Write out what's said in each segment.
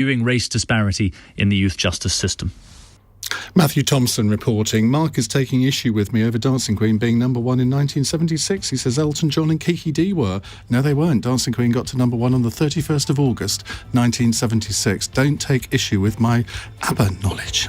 viewing race disparity in the youth justice system. Matthew Thompson reporting. Mark is taking issue with me over Dancing Queen being number one in 1976. He says Elton John and Kiki Dee were. No, they weren't. Dancing Queen got to number one on the 31st of August, 1976. Don't take issue with my ABBA knowledge.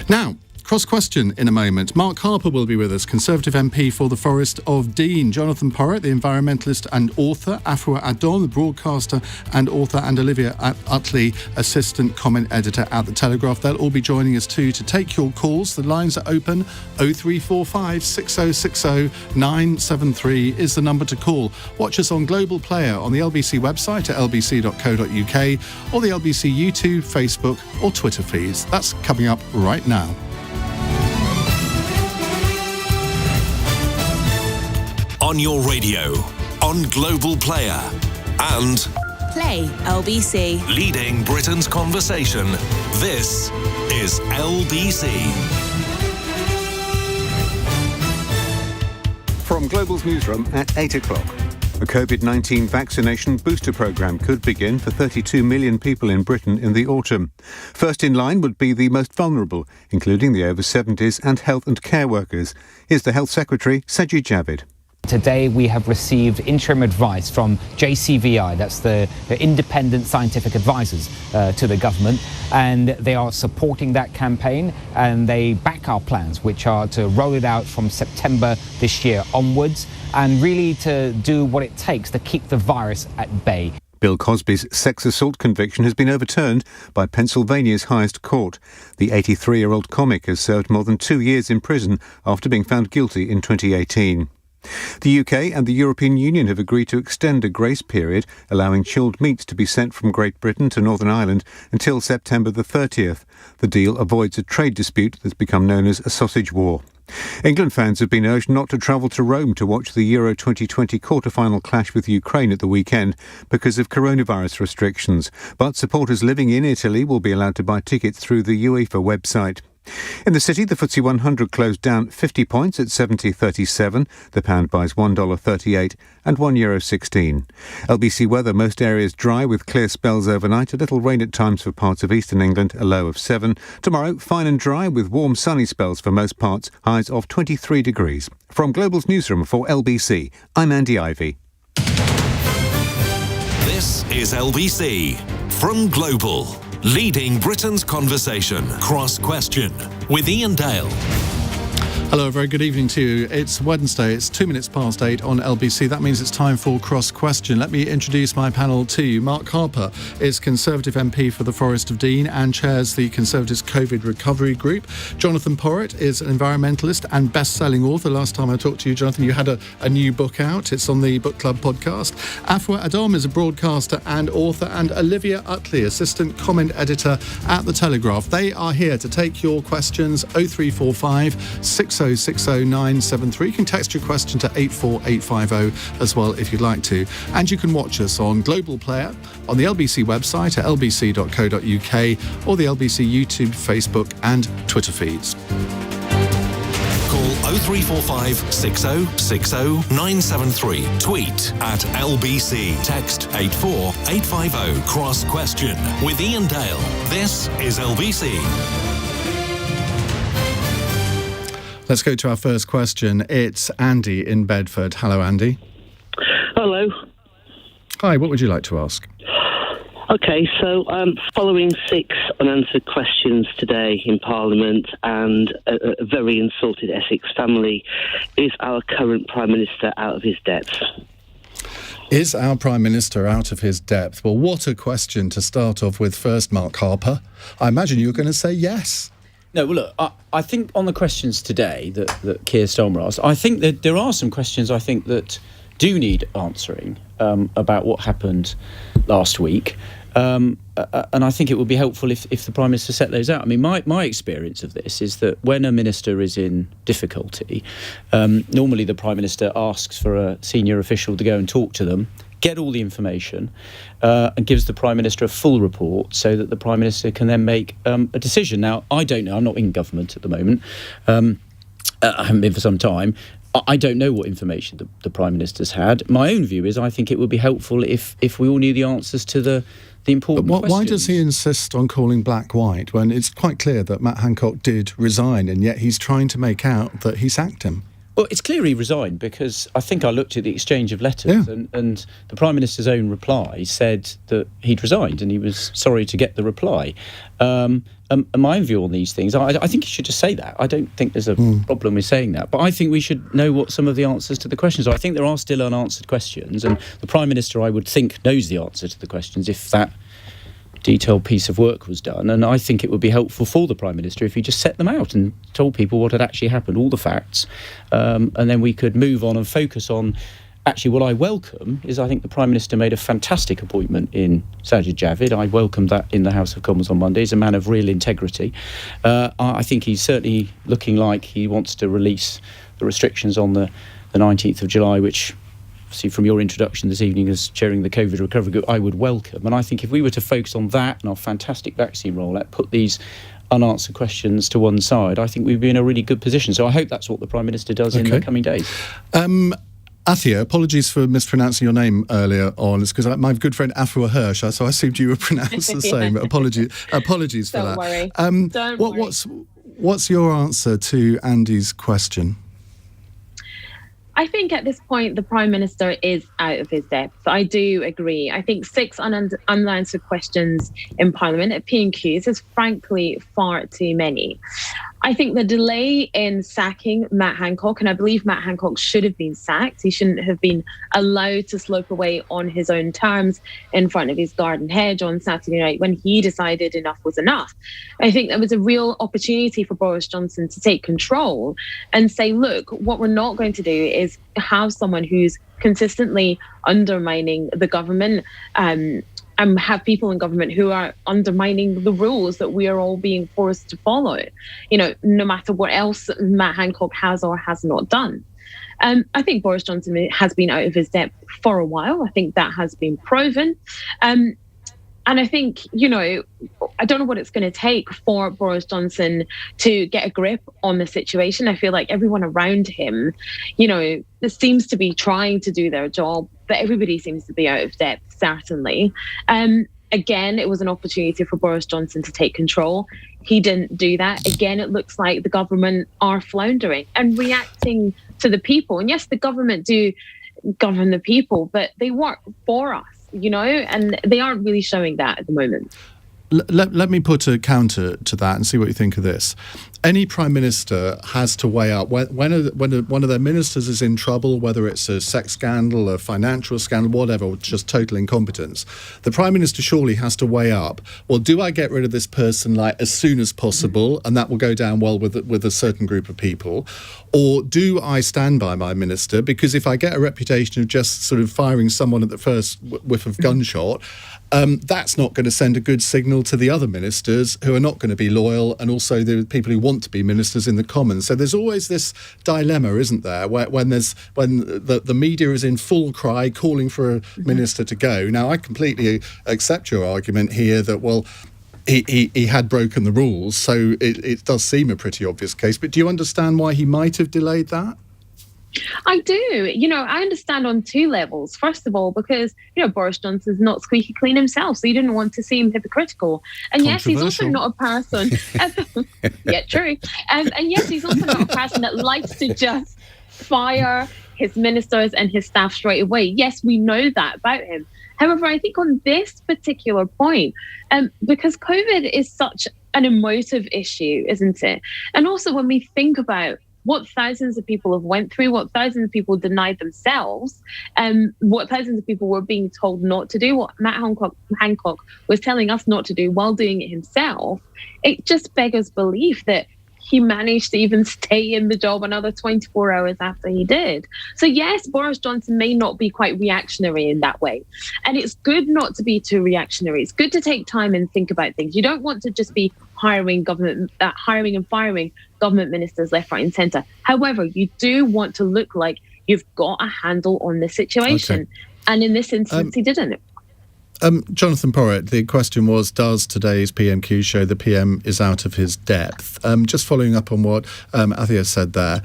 Now, cross-question in a moment. Mark Harper will be with us, Conservative MP for the Forest of Dean. Jonathan Porritt, the environmentalist and author. Afua Adom, the broadcaster and author. And Olivia Utley, assistant comment editor at The Telegraph. They'll all be joining us too to take your calls. The lines are open. 0345 6060 973 is the number to call. Watch us on Global Player on the LBC website at lbc.co.uk or the LBC YouTube, Facebook or Twitter feeds. That's coming up right now. On your radio, on Global Player, and Play LBC. Leading Britain's conversation. This is LBC. From Global's newsroom at 8 o'clock. A COVID-19 vaccination booster programme could begin for 32 million people in Britain in the autumn. First in line would be the most vulnerable, including the over 70s and health and care workers. Here's the Health Secretary, Sajid Javid. Today we have received interim advice from JCVI, that's the independent scientific advisors to the government, and they are supporting that campaign and they back our plans, which are to roll it out from September this year onwards and really to do what it takes to keep the virus at bay. Bill Cosby's sex assault conviction has been overturned by Pennsylvania's highest court. The 83-year-old comic has served more than 2 years in prison after being found guilty in 2018. The UK and the European Union have agreed to extend a grace period, allowing chilled meats to be sent from Great Britain to Northern Ireland until September the 30th. The deal avoids a trade dispute that's become known as a sausage war. England fans have been urged not to travel to Rome to watch the Euro 2020 quarter-final clash with Ukraine at the weekend because of coronavirus restrictions. But supporters living in Italy will be allowed to buy tickets through the UEFA website. In the city, the FTSE 100 closed down 50 points at 70.37. The pound buys $1.38 and €1.16. LBC weather, most areas dry with clear spells overnight. A little rain at times for parts of eastern England, a low of 7. Tomorrow, fine and dry with warm sunny spells for most parts, highs of 23 degrees. From Global's newsroom for LBC, I'm Andy Ivy. This is LBC from Global. Leading Britain's conversation. Cross Question with Iain Dale. Hello, a very good evening to you. It's Wednesday, it's 2 minutes past 8 on LBC. That means it's time for Cross Question. Let me introduce my panel to you. Mark Harper is Conservative MP for the Forest of Dean and chairs the Conservatives' COVID Recovery Group. Jonathan Porritt is an environmentalist and best-selling author. Last time I talked to you, Jonathan, you had a new book out. It's on the Book Club podcast. Afua Adom is a broadcaster and author, and Olivia Utley, assistant comment editor at The Telegraph. They are here to take your questions. 0345 6060 973. You can text your question to 84850 as well if you'd like to. And you can watch us on Global Player, on the LBC website at lbc.co.uk or the LBC YouTube, Facebook and Twitter feeds. Call 0345 6060 973. Tweet at LBC. Text 84850. Cross Question with Iain Dale. This is LBC. Let's go to our first question. It's Andy in Bedford. Hello, Andy. Hello. Hi, what would you like to ask? Okay, so following 6 unanswered questions today in Parliament and a very insulted Essex family, is our current Prime Minister out of his depth? Is our Prime Minister out of his depth? Well, what a question to start off with first, Mark Harper. I imagine you were going to say yes. No, well, look, I think on the questions today that Keir Starmer asked, I think that there are some questions I think that do need answering about what happened last week. And I think it would be helpful if the Prime Minister set those out. I mean, my experience of this is that when a minister is in difficulty, normally the Prime Minister asks for a senior official to go and talk to them, get all the information, and gives the Prime Minister a full report so that the Prime Minister can then make a decision. Now, I don't know. I'm not in government at the moment. I haven't been for some time. I don't know what information the Prime Minister's had. My own view is I think it would be helpful if we all knew the answers to the important questions. Why does he insist on calling black white when it's quite clear that Matt Hancock did resign, and yet he's trying to make out that he sacked him? Well, it's clear he resigned, because I think I looked at the exchange of letters, and the Prime Minister's own reply said that he'd resigned and he was sorry to get the reply. And my view on these things, I think he should just say that. I don't think there's a problem with saying that. But I think we should know what some of the answers to the questions are. I think there are still unanswered questions, and the Prime Minister, I would think, knows the answer to the questions if that detailed piece of work was done. And I think it would be helpful for the Prime Minister if he just set them out and told people what had actually happened, all the facts, and then we could move on and focus on. Actually, what I welcome is I think the Prime Minister made a fantastic appointment in Sajid Javid. I welcomed that in the House of Commons on Monday. He's a man of real integrity. I think he's certainly looking like he wants to release the restrictions on the 19th of July, which, obviously, from your introduction this evening as chairing the COVID recovery group, I would welcome. And I think if we were to focus on that and our fantastic vaccine rollout, put these unanswered questions to one side, I think we'd be in a really good position. So I hope that's what the Prime Minister does in the coming days. Afua, apologies for mispronouncing your name earlier on. It's because my good friend Afua Hirsch, so I assumed you were pronounced the same. Apologies for that. Don't worry. What's your answer to Andy's question? I think at this point, the Prime Minister is out of his depth. I do agree. I think 6 unanswered questions in Parliament at P&Qs is frankly far too many. I think the delay in sacking Matt Hancock, and I believe Matt Hancock should have been sacked. He shouldn't have been allowed to slope away on his own terms in front of his garden hedge on Saturday night when he decided enough was enough. I think there was a real opportunity for Boris Johnson to take control and say, look, what we're not going to do is have someone who's consistently undermining the government, and have people in government who are undermining the rules that we are all being forced to follow, no matter what else Matt Hancock has or has not done. I think Boris Johnson has been out of his depth for a while. I think that has been proven. And I think, I don't know what it's going to take for Boris Johnson to get a grip on the situation. I feel like everyone around him, seems to be trying to do their job, but everybody seems to be out of depth, certainly. Again, it was an opportunity for Boris Johnson to take control. He didn't do that. Again, it looks like the government are floundering and reacting to the people. And yes, the government do govern the people, but they work for us. And they aren't really showing that at the moment. Let me put a counter to that and see what you think of this. Any Prime Minister has to weigh up when one of their ministers is in trouble, whether it's a sex scandal, a financial scandal, whatever, or just total incompetence. The Prime Minister surely has to weigh up, well, do I get rid of this person as soon as possible, and that will go down well with a certain group of people? Or do I stand by my minister? Because if I get a reputation of just sort of firing someone at the first whiff of gunshot, that's not going to send a good signal to the other ministers who are not going to be loyal, and also the people who want to be ministers in the Commons. So there's always this dilemma, isn't there, when the media is in full cry calling for a minister to go. Now, I completely accept your argument here that, well, he had broken the rules, so it does seem a pretty obvious case. But do you understand why he might have delayed that? I do. I understand on 2 levels. First of all, because, Boris Johnson's not squeaky clean himself, so he didn't want to seem hypocritical. And yes, he's also not a person... yeah, true. And yes, he's also not a person that likes to just fire his ministers and his staff straight away. Yes, we know that about him. However, I think on this particular point, because COVID is such an emotive issue, isn't it? And also when we think about what thousands of people have went through, what thousands of people denied themselves, what thousands of people were being told not to do, what Matt Hancock was telling us not to do while doing it himself, it just beggars belief that he managed to even stay in the job another 24 hours after he did. So yes, Boris Johnson may not be quite reactionary in that way. And it's good not to be too reactionary. It's good to take time and think about things. You don't want to just be hiring and firing government ministers left, right and centre. However, you do want to look like you've got a handle on the situation. Okay. And in this instance, he didn't. Jonathan Porritt, the question was, does today's PMQ show the PM is out of his depth? Just following up on what Afua said there,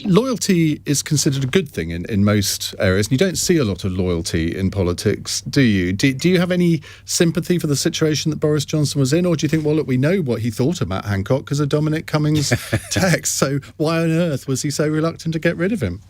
loyalty is considered a good thing in most areas. And you don't see a lot of loyalty in politics, do you? Do you have any sympathy for the situation that Boris Johnson was in? Or do you think, well, look, we know what he thought about Hancock because of Dominic Cummings' text, so why on earth was he so reluctant to get rid of him?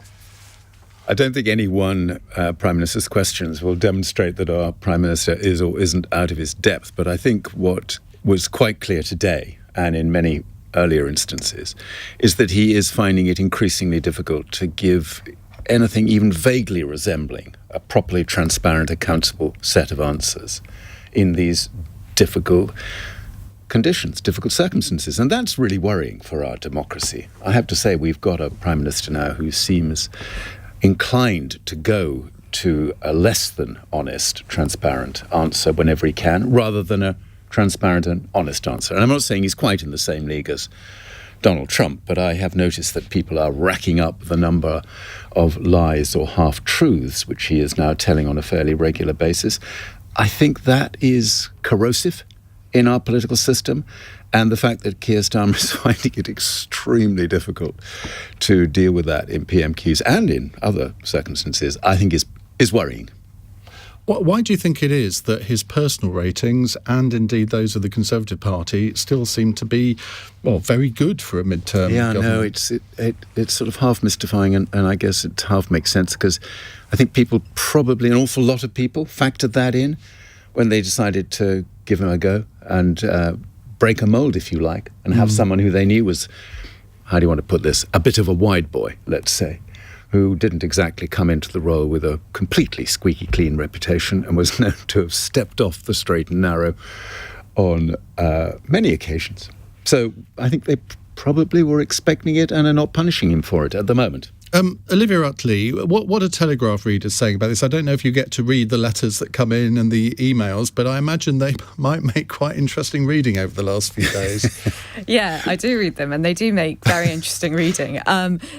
I don't think any one Prime Minister's questions will demonstrate that our Prime Minister is or isn't out of his depth. But I think what was quite clear today, and in many earlier instances, is that he is finding it increasingly difficult to give anything even vaguely resembling a properly transparent, accountable set of answers in these difficult conditions, difficult circumstances. And that's really worrying for our democracy. I have to say, we've got a Prime Minister now who seems inclined to go to a less than honest, transparent answer whenever he can, rather than a transparent and honest answer. And I'm not saying he's quite in the same league as Donald Trump, but I have noticed that people are racking up the number of lies or half-truths which he is now telling on a fairly regular basis. I think that is corrosive in our political system, and the fact that Keir Starmer is finding it extremely difficult to deal with that in PMQs and in other circumstances, I think is worrying. Why do you think it is that his personal ratings, and indeed those of the Conservative Party, still seem to be, well, very good for a midterm government? No, it's sort of half mystifying, and I guess it half makes sense, because I think people, probably an awful lot of people, factored that in when they decided to give him a go and break a mould, if you like, and have someone who they knew was, how do you want to put this, a bit of a wide boy, let's say, who didn't exactly come into the role with a completely squeaky clean reputation and was known to have stepped off the straight and narrow on many occasions. So I think they probably were expecting it and are not punishing him for it at the moment. Olivia Utley, what are Telegraph readers saying about this? I don't know if you get to read the letters that come in and the emails, but I imagine they might make quite interesting reading over the last few days. Yeah, I do read them, and they do make very interesting reading.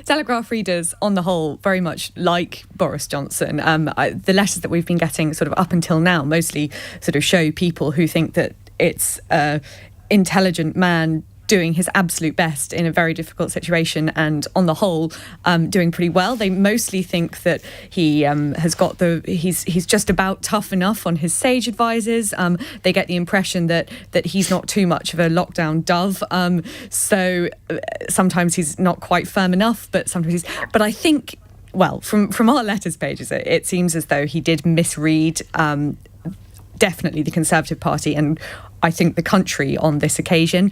Telegraph readers, on the whole, very much like Boris Johnson. The letters that we've been getting sort of up until now mostly sort of show people who think that it's an intelligent man doing his absolute best in a very difficult situation, and on the whole doing pretty well. They mostly think that he has got he's just about tough enough on his sage advisors. They get the impression that he's not too much of a lockdown dove, so sometimes he's not quite firm enough, but sometimes he's. But I think, well, from our letters pages, it seems as though he did misread definitely the Conservative Party and I think the country on this occasion.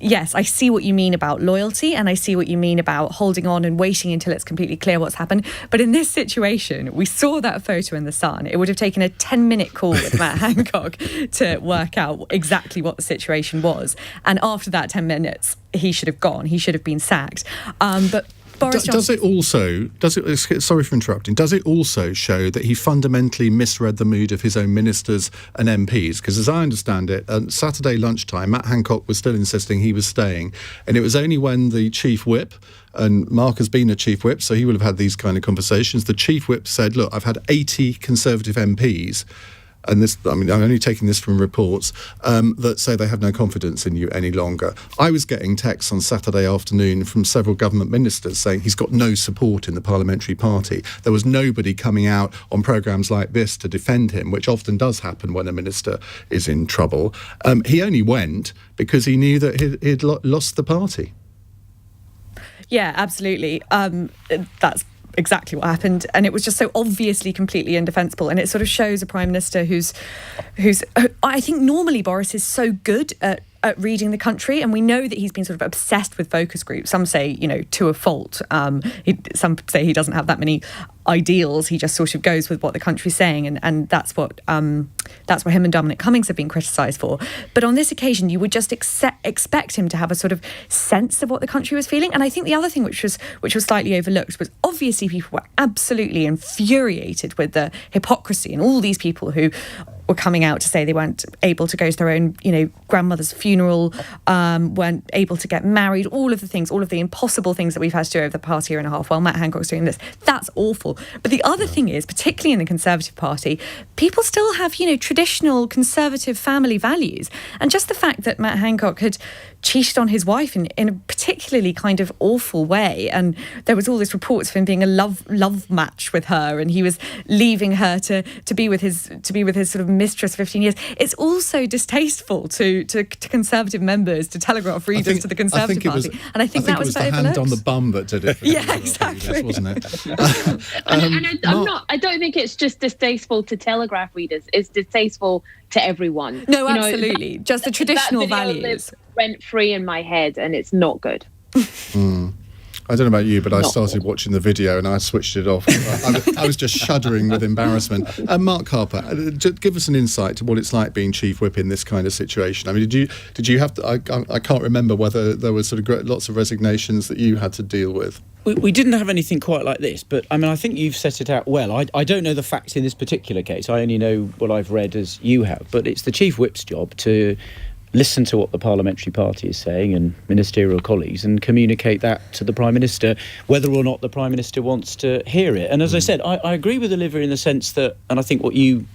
Yes, I see what you mean about loyalty, and I see what you mean about holding on and waiting until it's completely clear what's happened. But in this situation, we saw that photo in The Sun. It would have taken a 10-minute call with Matt Hancock to work out exactly what the situation was. And after that 10 minutes, he should have gone. He should have been sacked. But does it also show that he fundamentally misread the mood of his own ministers and MPs? Because as I understand it, at Saturday lunchtime, Matt Hancock was still insisting he was staying, and it was only when the chief whip, and Mark has been a chief whip, so he will have had these kind of conversations, the chief whip said, look, I've had 80 Conservative MPs, and this, I'm only taking this from reports, that say they have no confidence in you any longer. I was getting texts on Saturday afternoon from several government ministers saying he's got no support in the parliamentary party. There was nobody coming out on programmes like this to defend him, which often does happen when a minister is in trouble. He only went because he knew that he'd lost the party. Yeah, absolutely. That's exactly what happened, and it was just so obviously completely indefensible, and it sort of shows a Prime Minister who's I think normally Boris is so good at reading the country, and we know that he's been sort of obsessed with focus groups. Some say, to a fault. Some say he doesn't have that many ideals. He just sort of goes with what the country's saying, and that's what him and Dominic Cummings have been criticised for. But on this occasion, you would just expect him to have a sort of sense of what the country was feeling. And I think the other thing which was slightly overlooked was obviously people were absolutely infuriated with the hypocrisy and all these people who were coming out to say they weren't able to go to their own, grandmother's funeral, weren't able to get married, all of the impossible things that we've had to do over the past year and a half while Matt Hancock's doing this. That's awful. But the other thing is, particularly in the Conservative Party, people still have, traditional Conservative family values. And just the fact that Matt Hancock had cheated on his wife in a particularly kind of awful way, and there was all this reports of him being a love match with her, and he was leaving her to be with his sort of mistress 15 years. It's also distasteful to Conservative members, to Telegraph readers, to the Conservative Party. And I think that was the hand on the bum that did it. Yeah, exactly. Wasn't it? I don't think it's just distasteful to Telegraph readers. It's distasteful to everyone. No, absolutely. Just the traditional values. Rent free in my head, and it's not good. I don't know about you, but I started watching the video and I switched it off. I was just shuddering with embarrassment. Mark Harper, give us an insight to what it's like being chief whip in this kind of situation. I mean, did you have to? I can't remember whether there were sort of lots of resignations that you had to deal with. We didn't have anything quite like this, but I mean, I think you've set it out well. I don't know the facts in this particular case. I only know what I've read as you have, but it's the chief whip's job to listen to what the parliamentary party is saying and ministerial colleagues and communicate that to the Prime Minister, whether or not the Prime Minister wants to hear it. And as I said, I agree with Olivia in the sense that, and I think what you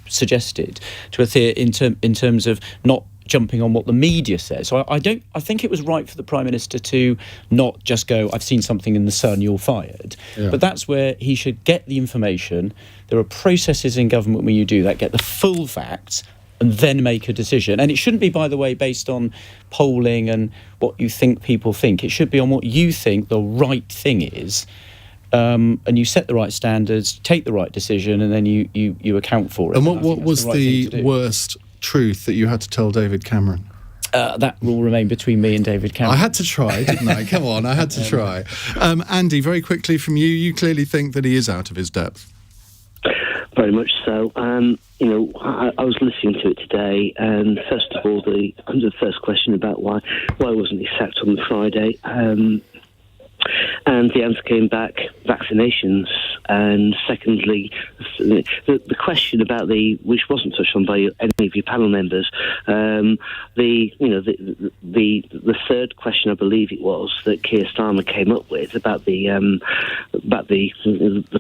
suggested to Athea in terms of not jumping on what the media says. So I think it was right for the Prime Minister to not just go, I've seen something in the Sun, you're fired. Yeah. But that's where he should get the information. There are processes in government when you do that, get the full facts, and then make a decision. And it shouldn't be, by the way, based on polling and what you think people think. It should be on what you think the right thing is. And you set the right standards, take the right decision, and then you account for it. And what was the worst truth that you had to tell David Cameron? That will remain between me and David Cameron. I had to try, didn't I? Come on, I had to try. Andy, very quickly from you, you clearly think that he is out of his depth. Very much so. I was listening to it today, and first of all, the first question about why wasn't he sacked on the Friday, and the answer came back: vaccinations. And secondly, the question about which wasn't touched on by any of your panel members, the third question I believe it was that Keir Starmer came up with about the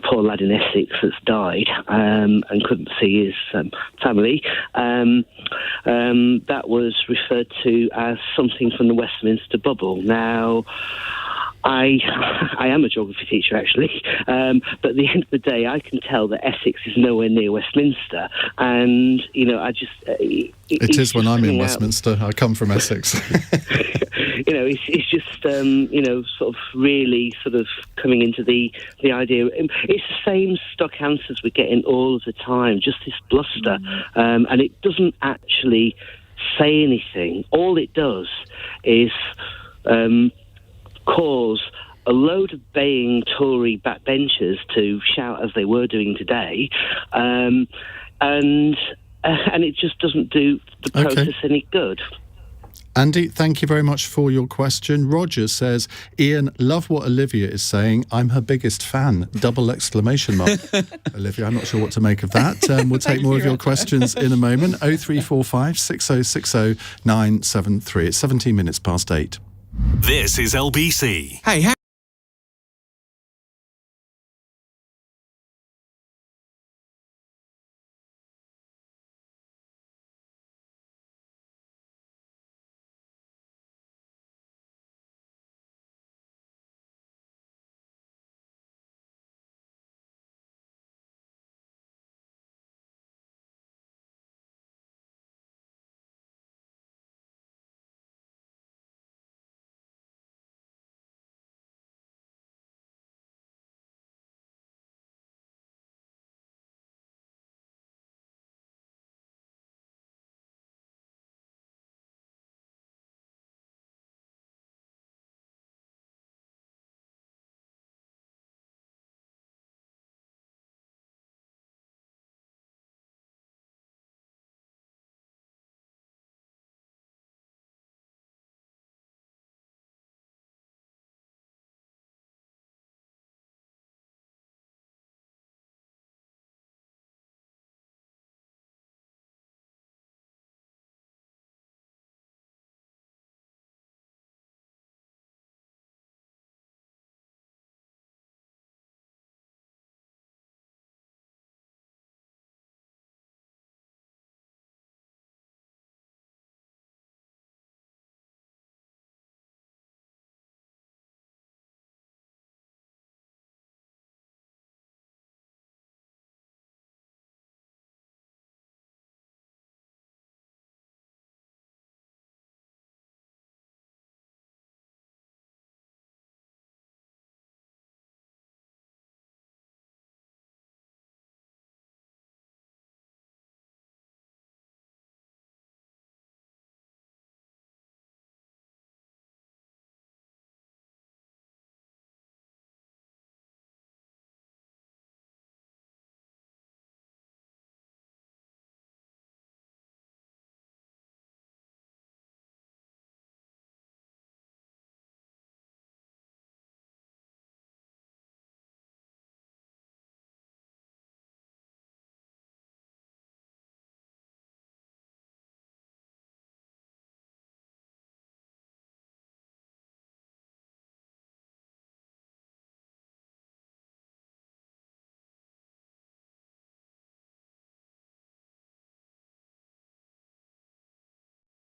poor lad in Essex that's died and couldn't see his family. That was referred to as something from the Westminster bubble. Now, I am a geography teacher, actually, but at the end of the day, I can tell that Essex is nowhere near Westminster, and I just it is when I'm in Westminster. I come from Essex. It's just sort of really sort of coming into the idea. It's the same stock answers we're getting all of the time, just this bluster, and it doesn't actually say anything. All it does is cause a load of baying Tory backbenchers to shout as they were doing today, and it just doesn't do the process any good. Andy, thank you very much for your question. Roger says, Iain, love what Olivia is saying. I'm her biggest fan. ! Olivia, I'm not sure what to make of that. We'll take more of your questions in a moment. 0345 6060 973. It's 17 minutes past 8. This is LBC. Hey,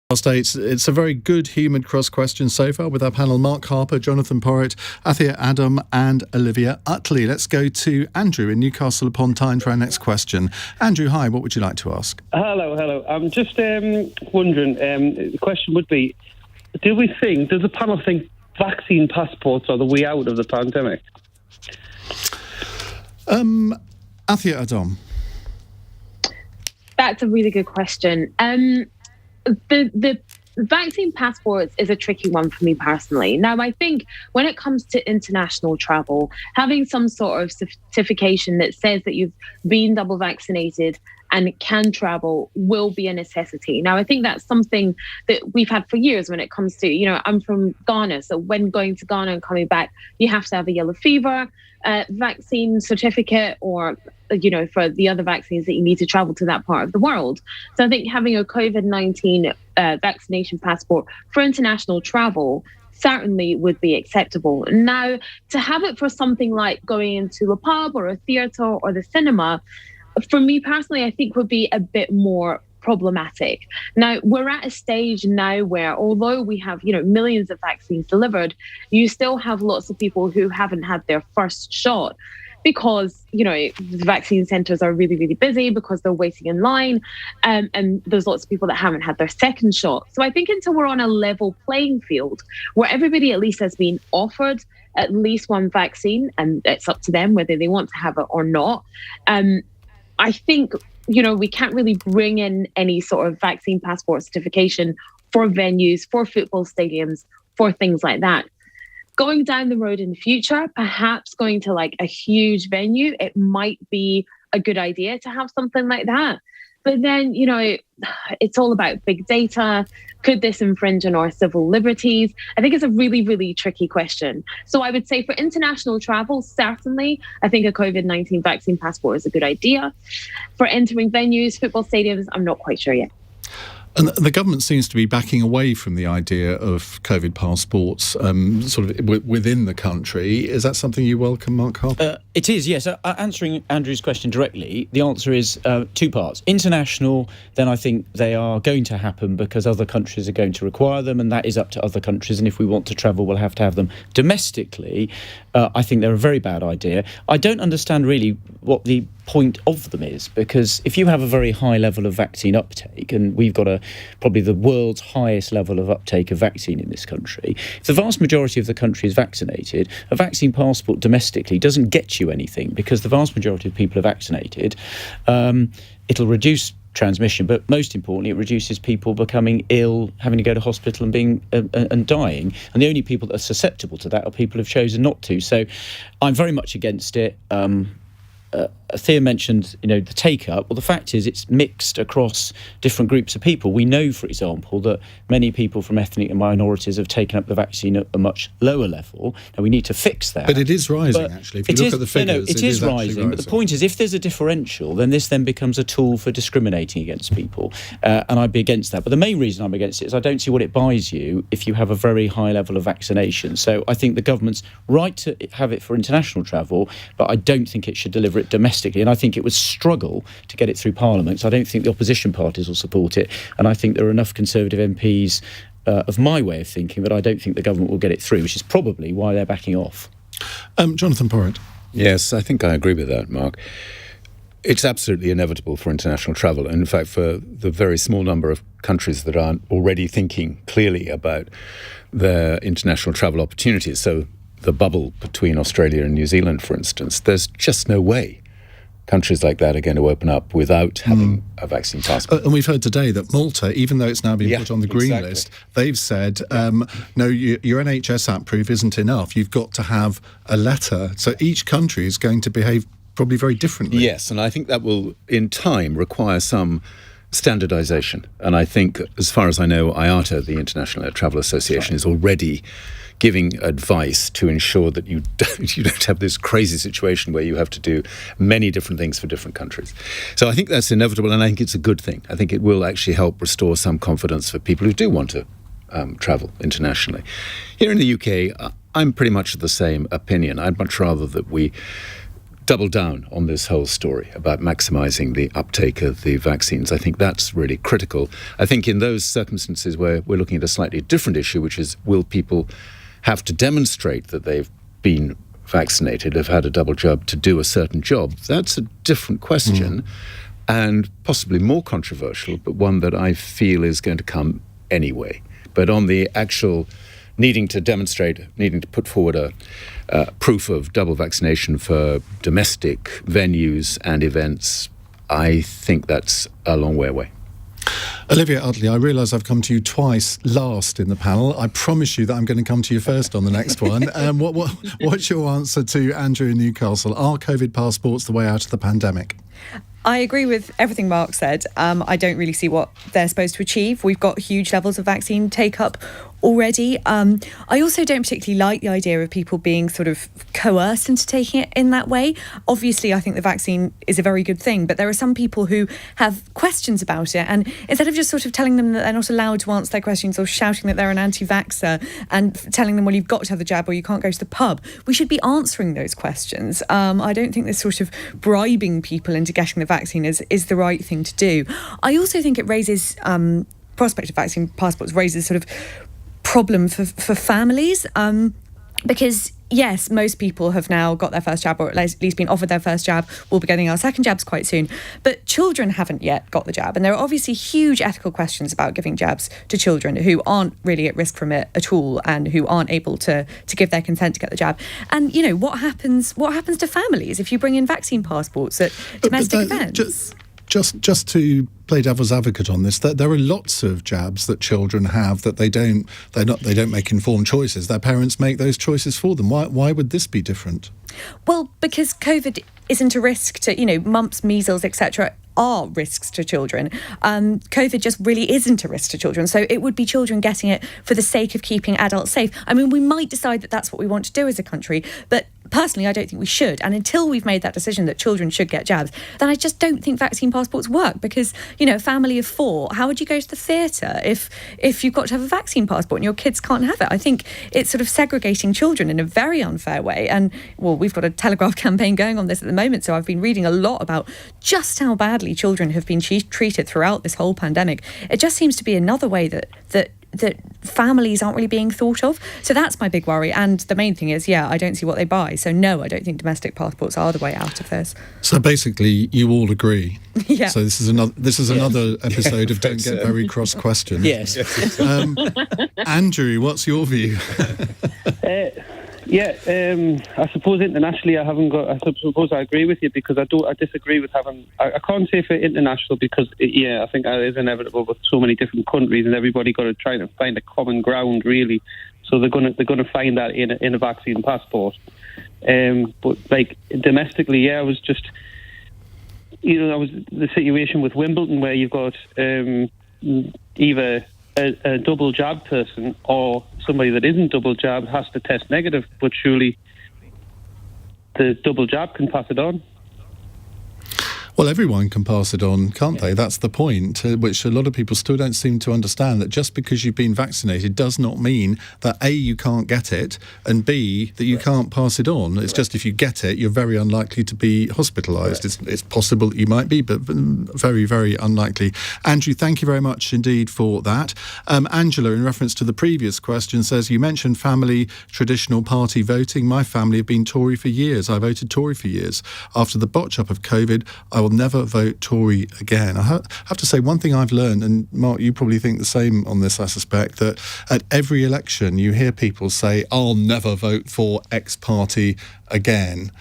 It's a very good humoured cross question so far with our panel Mark Harper, Jonathan Porritt, Afua, Adom and Olivia Utley. Let's go to Andrew in Newcastle upon Tyne for our next question. Andrew, hi, what would you like to ask? Hello. I'm just wondering, the question would be, does the panel think vaccine passports are the way out of the pandemic? Afua, Adom. That's a really good question. The vaccine passports is a tricky one for me personally. Now, I think when it comes to international travel, having some sort of certification that says that you've been double vaccinated and can travel will be a necessity. Now, I think that's something that we've had for years when it comes to, I'm from Ghana. So when going to Ghana and coming back, you have to have a yellow fever vaccine certificate or, for the other vaccines that you need to travel to that part of the world. So I think having a COVID-19 vaccination passport for international travel certainly would be acceptable. Now, to have it for something like going into a pub or a theatre or the cinema, for me personally, I think would be a bit more problematic. Now, we're at a stage now where, although we have, millions of vaccines delivered, you still have lots of people who haven't had their first shot because, the vaccine centres are really, really busy because they're waiting in line. And there's lots of people that haven't had their second shot. So I think until we're on a level playing field where everybody at least has been offered at least one vaccine, and it's up to them whether they want to have it or not, I think, we can't really bring in any sort of vaccine passport certification for venues, for football stadiums, for things like that. Going down the road in the future, perhaps going to like a huge venue, it might be a good idea to have something like that. But then, it's all about big data. Could this infringe on our civil liberties? I think it's a really, really tricky question. So I would say for international travel, certainly, I think a COVID-19 vaccine passport is a good idea. For entering venues, football stadiums, I'm not quite sure yet. And the government seems to be backing away from the idea of COVID passports sort of within the country. Is that something you welcome, Mark Harper? It is, yes. Answering Andrew's question directly, the answer is two parts. International, then I think they are going to happen because other countries are going to require them, and that is up to other countries. And if we want to travel, we'll have to have them. Domestically, I think they're a very bad idea. I don't understand really what the point of them is, because if you have a very high level of vaccine uptake, and we've got probably the world's highest level of uptake of vaccine in this country, if the vast majority of the country is vaccinated, a vaccine passport domestically doesn't get you anything, because the vast majority of people are vaccinated. It'll reduce transmission, but most importantly, it reduces people becoming ill, having to go to hospital and dying. And the only people that are susceptible to that are people who've chosen not to. So I'm very much against it. Thea mentioned, the take-up. Well, the fact is it's mixed across different groups of people. We know, for example, that many people from ethnic minorities have taken up the vaccine at a much lower level. Now, we need to fix that. But it is rising, actually. If you look at the figures, it is rising. But the point is, if there's a differential, then this then becomes a tool for discriminating against people. And I'd be against that. But the main reason I'm against it is I don't see what it buys you if you have a very high level of vaccination. So I think the government's right to have it for international travel, but I don't think it should deliver it domestically. And I think it would struggle to get it through Parliament. So I don't think the opposition parties will support it. And I think there are enough Conservative MPs of my way of thinking that I don't think the government will get it through, which is probably why they're backing off. Jonathan Porritt. Yes, I think I agree with that, Mark. It's absolutely inevitable for international travel. And in fact, for the very small number of countries that aren't already thinking clearly about their international travel opportunities, so the bubble between Australia and New Zealand, for instance, there's just no way countries like that are going to open up without having a vaccine passport. And we've heard today that Malta, even though it's now been put on the green list, they've said, no, your NHS app proof isn't enough. You've got to have a letter. So each country is going to behave probably very differently. Yes, and I think that will, in time, require some standardisation. And I think, as far as I know, IATA, the International Air Travel Association, is already giving advice to ensure that you don't have this crazy situation where you have to do many different things for different countries. So I think that's inevitable, and I think it's a good thing. I think it will actually help restore some confidence for people who do want to travel internationally. Here in the UK, I'm pretty much of the same opinion. I'd much rather that we double down on this whole story about maximising the uptake of the vaccines. I think that's really critical. I think in those circumstances where we're looking at a slightly different issue, which is will people have to demonstrate that they've been vaccinated, have had a double jab to do a certain job, that's a different question and possibly more controversial, but one that I feel is going to come anyway. But on the actual needing to demonstrate, needing to put forward a proof of double vaccination for domestic venues and events, I think that's a long way away. Olivia, Utley, I realise I've come to you twice last in the panel. I promise you that I'm going to come to you first on the next one. What's your answer to Andrew in Newcastle? Are COVID passports the way out of the pandemic? I agree with everything Mark said. I don't really see what they're supposed to achieve. We've got huge levels of vaccine take-up already. I also don't particularly like the idea of people being sort of coerced into taking it in that way. Obviously, I think the vaccine is a very good thing, but there are some people who have questions about it, and instead of just sort of telling them that they're not allowed to answer their questions or shouting that they're an anti-vaxxer and telling them, well, you've got to have the jab or you can't go to the pub, we should be answering those questions. I don't think this sort of bribing people into getting the vaccine is the right thing to do. I also think it raises, prospect of vaccine passports raises sort of problem for families, because yes, most people have now got their first jab, or at least been offered their first jab. We'll be getting our second jabs quite soon, but children haven't yet got the jab, and there are obviously huge ethical questions about giving jabs to children who aren't really at risk from it at all and who aren't able to give their consent to get the jab. And you know what happens to families if you bring in vaccine passports at domestic events? Just to play devil's advocate on this, there are lots of jabs that children have that they don't make informed choices. Their parents make those choices for them. Why would this be different? Well, because COVID isn't a risk to, mumps, measles, etc. are risks to children. COVID just really isn't a risk to children. So it would be children getting it for the sake of keeping adults safe. I mean, we might decide that that's what we want to do as a country, but personally, I don't think we should. And until we've made that decision that children should get jabs, then I just don't think vaccine passports work because, a family of 4, how would you go to the theatre if you've got to have a vaccine passport and your kids can't have it? I think it's sort of segregating children in a very unfair way. And, well, we've got a Telegraph campaign going on this at the moment, so I've been reading a lot about just how badly children have been treated throughout this whole pandemic. It just seems to be another way that families aren't really being thought of. So that's my big worry. And the main thing is, I don't see what they buy. So no, I don't think domestic passports are the way out of this. So basically, you all agree. Yeah. So this is another episode of Don't Get Very Cross Questions. Yes. Andrew, what's your view? I suppose internationally I suppose I agree with you because I disagree with having... I can't say for international because, I think it is inevitable with so many different countries and everybody got to try and find a common ground, really. So they're going to find that in a vaccine passport. But, like, domestically, I was just... I was the situation with Wimbledon where you've got either a double jab person or somebody that isn't double jabbed has to test negative, but surely the double jab can pass it on. Well, everyone can pass it on, can't they? That's the point, which a lot of people still don't seem to understand, that just because you've been vaccinated does not mean that A, you can't get it, and B, that you can't pass it on. It's just if you get it, you're very unlikely to be hospitalised. It's possible that you might be, but very, very unlikely. Andrew, thank you very much indeed for that. Angela, in reference to the previous question, says, you mentioned family traditional party voting. My family have been Tory for years. I voted Tory for years. After the botch-up of COVID, I will never vote Tory again. I have to say, one thing I've learned, and Mark, you probably think the same on this, I suspect, that at every election you hear people say, I'll never vote for X party again.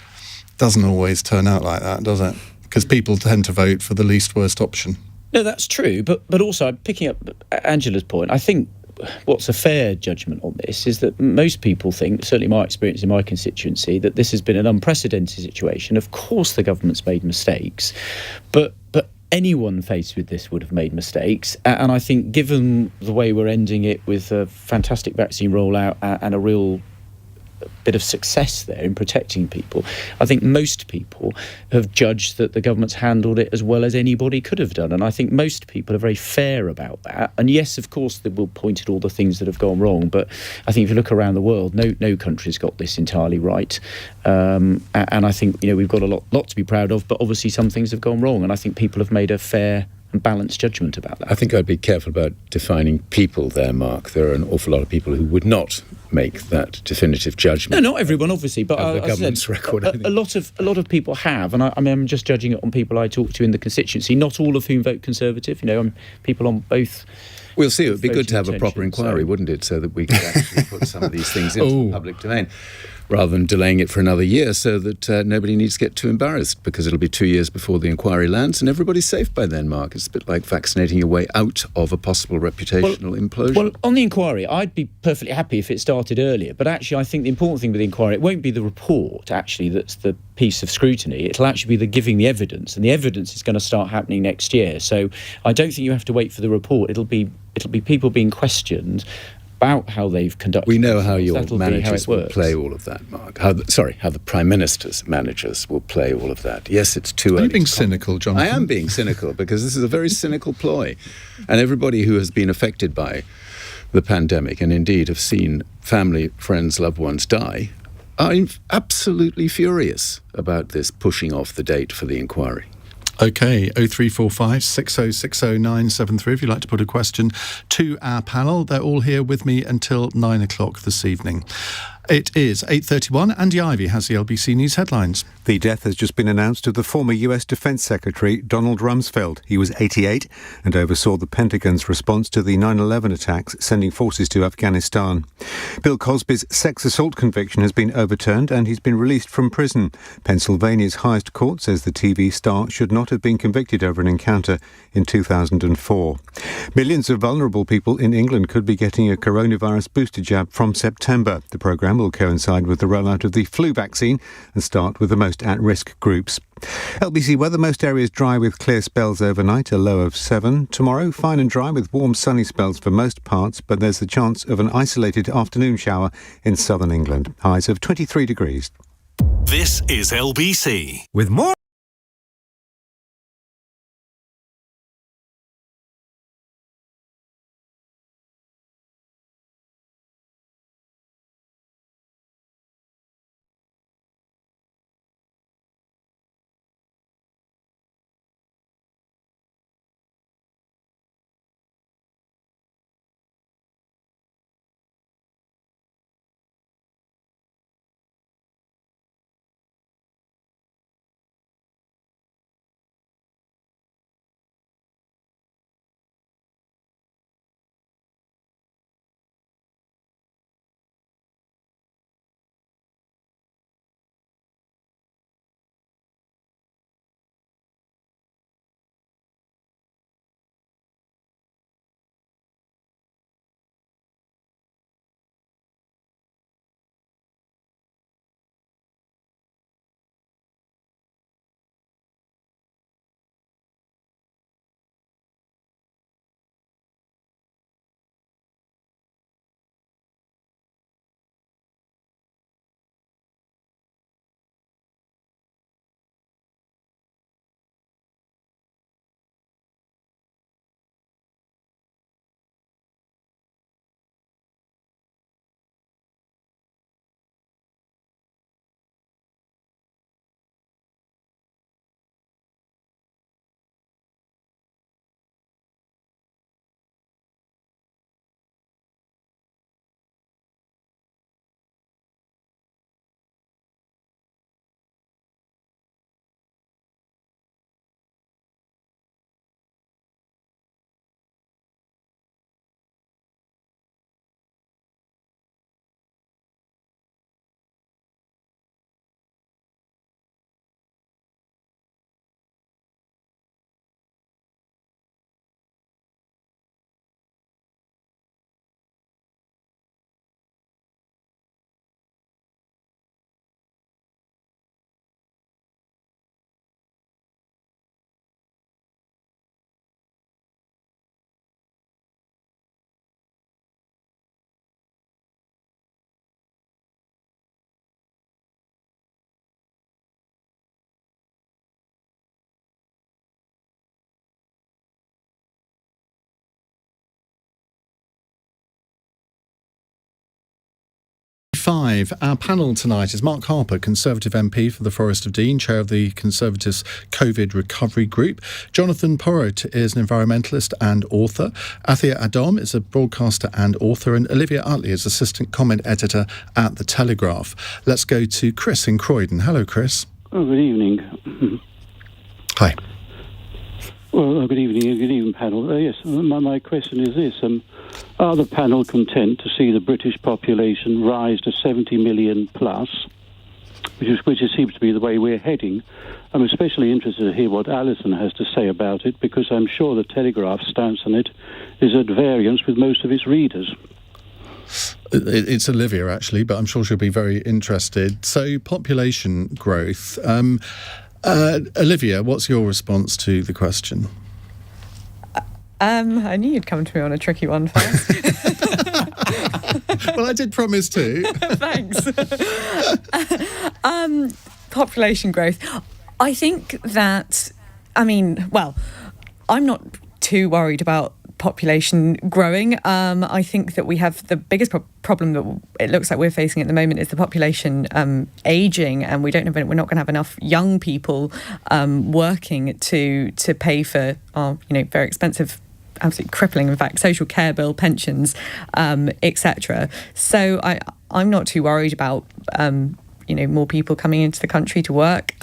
Doesn't always turn out like that, does it? Because people tend to vote for the least worst option. No, that's true. But also, picking up Angela's point, I think what's a fair judgment on this is that most people think, certainly my experience in my constituency, that this has been an unprecedented situation. Of course the government's made mistakes, but anyone faced with this would have made mistakes. And I think given the way we're ending it with a fantastic vaccine rollout and a real bit of success there in protecting people. I think most people have judged that the government's handled it as well as anybody could have done, and I think most people are very fair about that. And yes, of course, they will point at all the things that have gone wrong, but I think if you look around the world, no country's got this entirely right. And I think we've got a lot to be proud of, but obviously some things have gone wrong, and I think people have made a fair and balanced judgment about that. I think I'd be careful about defining people there, Mark. There are an awful lot of people who would not make that definitive judgment. No, not everyone, obviously, but the government's record. A lot of people have, and I'm just judging it on people I talk to in the constituency. Not all of whom vote Conservative. People on both. We'll see. It would be good to have a proper inquiry, wouldn't it, so that we could actually put some of these things into the public domain, rather than delaying it for another year, so that nobody needs to get too embarrassed, because it'll be 2 years before the inquiry lands, and everybody's safe by then, Mark. It's a bit like vaccinating your way out of a possible reputational implosion. Well, on the inquiry, I'd be perfectly happy if it started earlier, but actually I think the important thing with the inquiry, it won't be the report, actually, that's the piece of scrutiny. It'll actually be the giving the evidence, and the evidence is going to start happening next year. So I don't think you have to wait for the report. It'll be people being questioned about how they've conducted. We know how your managers will play all of that, Mark. How the Prime Minister's managers will play all of that. Yes, it's too early. Are you being cynical, Jonathan? I am being cynical, because this is a very cynical ploy. And everybody who has been affected by the pandemic, and indeed have seen family, friends, loved ones die, are absolutely furious about this pushing off the date for the inquiry. OK, 0345 6060 973 if you'd like to put a question to our panel. They're all here with me until 9 o'clock this evening. It is 8:31. Andy Ivey has the LBC News headlines. The death has just been announced of the former US Defence Secretary Donald Rumsfeld. He was 88 and oversaw the Pentagon's response to the 9/11 attacks, sending forces to Afghanistan. Bill Cosby's sex assault conviction has been overturned and he's been released from prison. Pennsylvania's highest court says the TV star should not have been convicted over an encounter in 2004. Millions of vulnerable people in England could be getting a coronavirus booster jab from September. The programme will coincide with the rollout of the flu vaccine and start with the most at-risk groups. LBC weather, most areas dry with clear spells overnight, a low of 7. Tomorrow, fine and dry with warm sunny spells for most parts, but there's the chance of an isolated afternoon shower in southern England. Highs of 23 degrees. This is LBC. With more 8:45. Our panel tonight is Mark Harper, Conservative MP for the Forest of Dean, chair of the Conservatives' COVID Recovery Group. Jonathan Porritt is an environmentalist and author. Afua Adom is a broadcaster and author. And Olivia Utley is assistant comment editor at The Telegraph. Let's go to Chris in Croydon. Hello, Chris. Oh, good evening. Hi. Well, good evening, panel. Yes, my question is this. Are the panel content to see the British population rise to 70 million plus, which seems to be the way we're heading? I'm especially interested to hear what Alison has to say about it, because I'm sure the Telegraph's stance on it is at variance with most of its readers. It's Olivia, actually, but I'm sure she'll be very interested. So, population growth. Olivia, what's your response to the question? I knew you'd come to me on a tricky one first. Well, I did promise to. Thanks. Population growth. I think that, I'm not too worried about population growing. I think that we have the biggest problem that it looks like we're facing at the moment is the population aging, and we're not going to have enough young people working to pay for our very expensive, absolutely crippling, in fact, social care bill, pensions, etc. So I'm not too worried about more people coming into the country to work.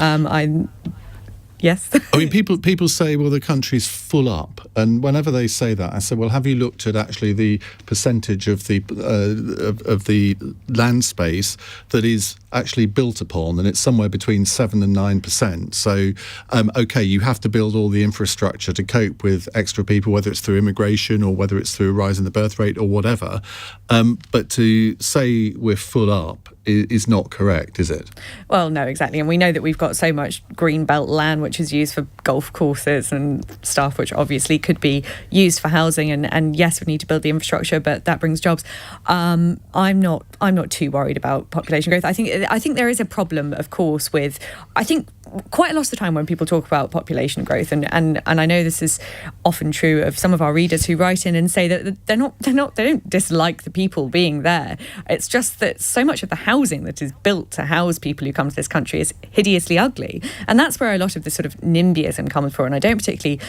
Yes. I mean, people say, well, the country's full up, and whenever they say that, I say, well, have you looked at actually the percentage of the land space that is actually built upon, and it's somewhere between 7 and 9%. So, okay, you have to build all the infrastructure to cope with extra people, whether it's through immigration or whether it's through a rise in the birth rate or whatever. But to say we're full up is not correct, is it? Well, no, exactly. And we know that we've got so much green belt land which is used for golf courses and stuff, which obviously could be used for housing. And yes, we need to build the infrastructure, but that brings jobs. I'm not too worried about population growth. I think there is a problem, of course, with, I think, quite a lot of the time when people talk about population growth, and I know this is often true of some of our readers who write in and say that they don't dislike the people being there. It's just that so much of the housing that is built to house people who come to this country is hideously ugly, and that's where a lot of the sort of NIMBYism comes from. And I don't particularly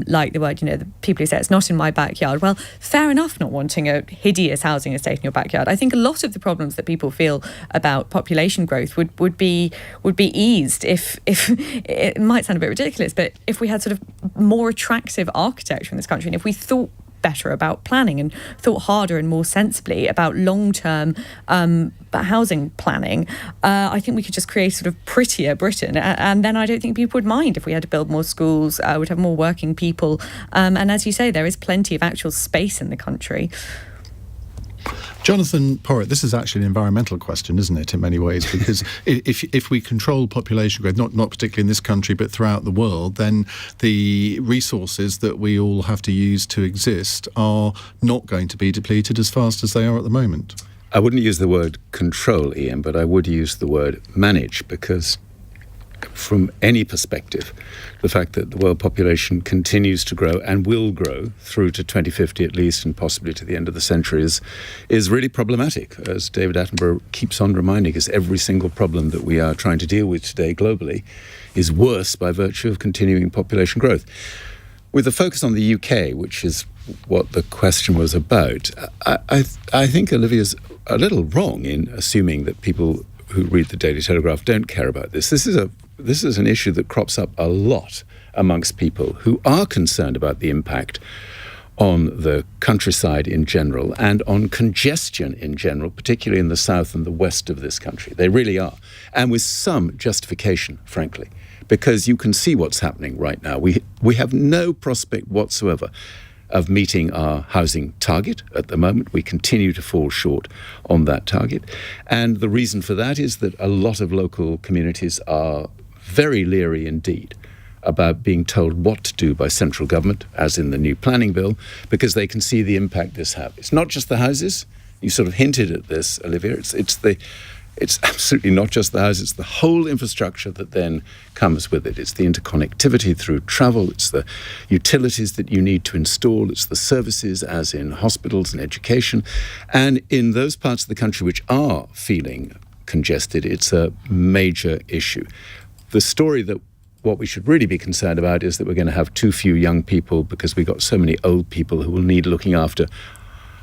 like the word, the people who say it's not in my backyard. Well, fair enough, not wanting a hideous housing estate in your backyard. I think a lot of the problems that people feel about population growth would be eased if it might sound a bit ridiculous, but if we had sort of more attractive architecture in this country, and if we thought better about planning and thought harder and more sensibly about long-term housing planning, I think we could just create sort of prettier Britain, and then I don't think people would mind if we had to build more schools, would have more working people, and as you say, there is plenty of actual space in the country. Jonathan Porritt, this is actually an environmental question, isn't it, in many ways? Because if we control population growth, not particularly in this country, but throughout the world, then the resources that we all have to use to exist are not going to be depleted as fast as they are at the moment. I wouldn't use the word control, Iain, but I would use the word manage, because from any perspective, the fact that the world population continues to grow and will grow through to 2050 at least, and possibly to the end of the century, is really problematic. As David Attenborough keeps on reminding us, every single problem that we are trying to deal with today globally is worse by virtue of continuing population growth. With a focus on the UK, which is what the question was about, I think Olivia's a little wrong in assuming that people who read the Daily Telegraph don't care about this. This is an issue that crops up a lot amongst people who are concerned about the impact on the countryside in general and on congestion in general, particularly in the south and the west of this country. They really are. And with some justification, frankly, because you can see what's happening right now. We have no prospect whatsoever of meeting our housing target at the moment. We continue to fall short on that target. And the reason for that is that a lot of local communities are very leery indeed about being told what to do by central government, as in the new planning bill, because they can see the impact this has. It's not just the houses. You sort of hinted at this, Olivia. It's it's absolutely not just the house, it's the whole infrastructure that then comes with it. It's the interconnectivity through travel, it's the utilities that you need to install, it's the services as in hospitals and education. And in those parts of the country which are feeling congested, it's a major issue. The story that what we should really be concerned about is that we're going to have too few young people because we've got so many old people who will need looking after.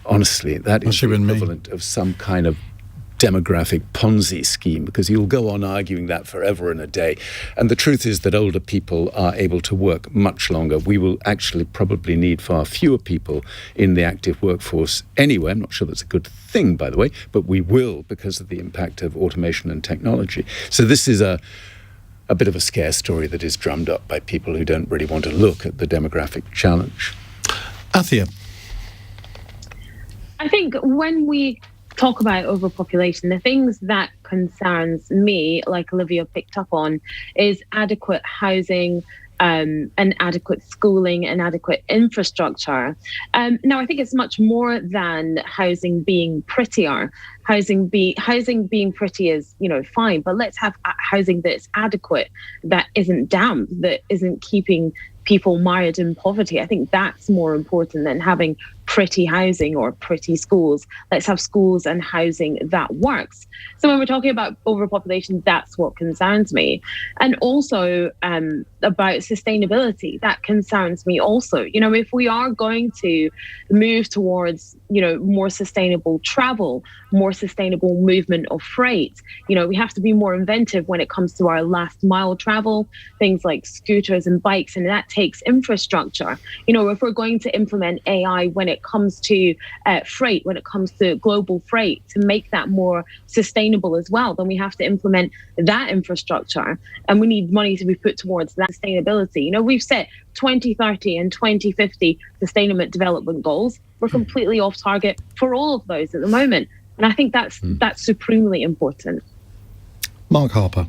Honestly, that is the equivalent of some kind of demographic Ponzi scheme, because you'll go on arguing that forever and a day. And the truth is that older people are able to work much longer. We will actually probably need far fewer people in the active workforce anyway. I'm not sure that's a good thing, by the way, but we will because of the impact of automation and technology. So this is a bit of a scare story that is drummed up by people who don't really want to look at the demographic challenge. Afua. I think when we talk about overpopulation, the things that concerns me, like Olivia picked up on, is adequate housing, and adequate schooling and adequate infrastructure. Now, I think it's much more than housing being prettier. Housing being pretty is, fine, but let's have housing that's adequate, that isn't damp, that isn't keeping people mired in poverty. I think that's more important than having pretty housing or pretty schools. Let's have schools and housing that works. So when we're talking about overpopulation, that's what concerns me. And also about sustainability, that concerns me also. If we are going to move towards, more sustainable travel, more sustainable movement of freight, we have to be more inventive when it comes to our last mile travel, things like scooters and bikes, and that takes infrastructure. If we're going to implement AI when it comes to freight, when it comes to global freight, to make that more sustainable as well, then we have to implement that infrastructure, and we need money to be put towards that sustainability. We've set 2030 and 2050 sustainable development goals. We're completely off target for all of those at the moment, and I think that's supremely important. Mark Harper.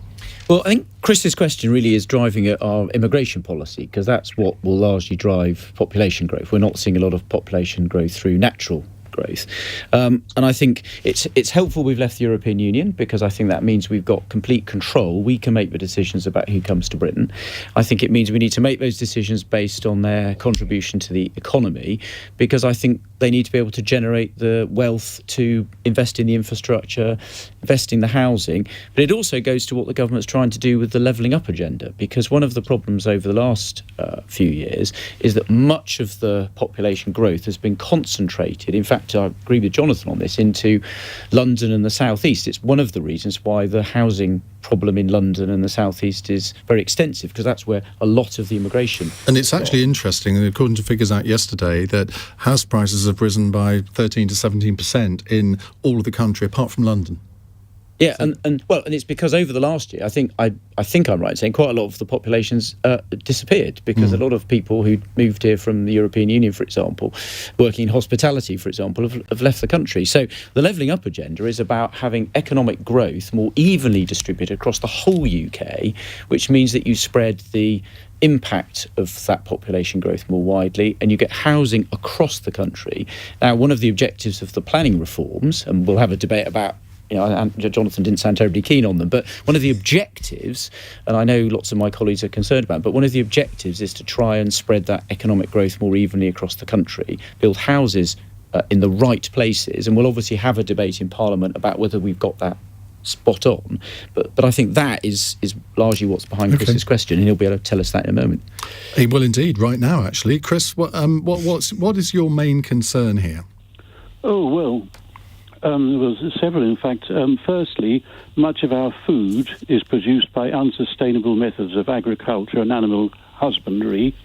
Well, I think Chris's question really is driving at our immigration policy, because that's what will largely drive population growth. We're not seeing a lot of population growth through natural growth. And I think it's helpful we've left the European Union, because I think that means we've got complete control. We can make the decisions about who comes to Britain. I think it means we need to make those decisions based on their contribution to the economy, because I think they need to be able to generate the wealth to invest in the infrastructure, invest in the housing. But it also goes to what the government's trying to do with the levelling up agenda, because one of the problems over the last few years is that much of the population growth has been concentrated. In fact, I agree with Jonathan on this, into London and the South East. It's one of the reasons why the housing problem in London and the South East is very extensive, because that's where a lot of the immigration. And it's actually interesting, according to figures out yesterday, that house prices have risen by 13 to 17% in all of the country apart from London. Yeah, and it's because over the last year, I think I'm right in saying quite a lot of the population's disappeared, because a lot of people who moved here from the European Union, for example, working in hospitality, for example, have left the country. So the levelling up agenda is about having economic growth more evenly distributed across the whole UK, which means that you spread the impact of that population growth more widely, and you get housing across the country. Now, one of the objectives of the planning reforms, and we'll have a debate about, and Jonathan didn't sound terribly keen on them, but one of the objectives, and I know lots of my colleagues are concerned about, but one of the objectives is to try and spread that economic growth more evenly across the country, build houses in the right places, and we'll obviously have a debate in Parliament about whether we've got that spot on, but I think that is largely what's behind Chris's question, and he'll be able to tell us that in a moment. He will indeed, right now, actually. Chris, what is your main concern here? Oh, well, there was several, in fact. Firstly, much of our food is produced by unsustainable methods of agriculture and animal husbandry,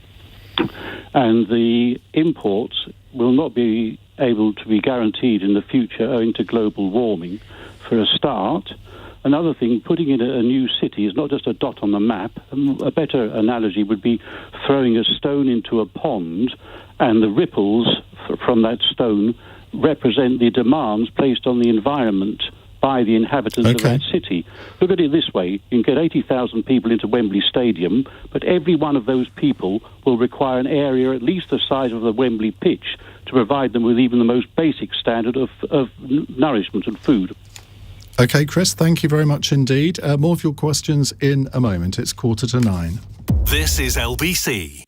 and the imports will not be able to be guaranteed in the future owing to global warming, for a start. Another thing, putting in a new city is not just a dot on the map. A better analogy would be throwing a stone into a pond, and the ripples from that stone represent the demands placed on the environment by the inhabitants of that city. Look at it this way. You can get 80,000 people into Wembley Stadium, but every one of those people will require an area at least the size of the Wembley pitch to provide them with even the most basic standard of nourishment and food. OK, Chris, thank you very much indeed. More of your questions in a moment. It's 8:45. This is LBC.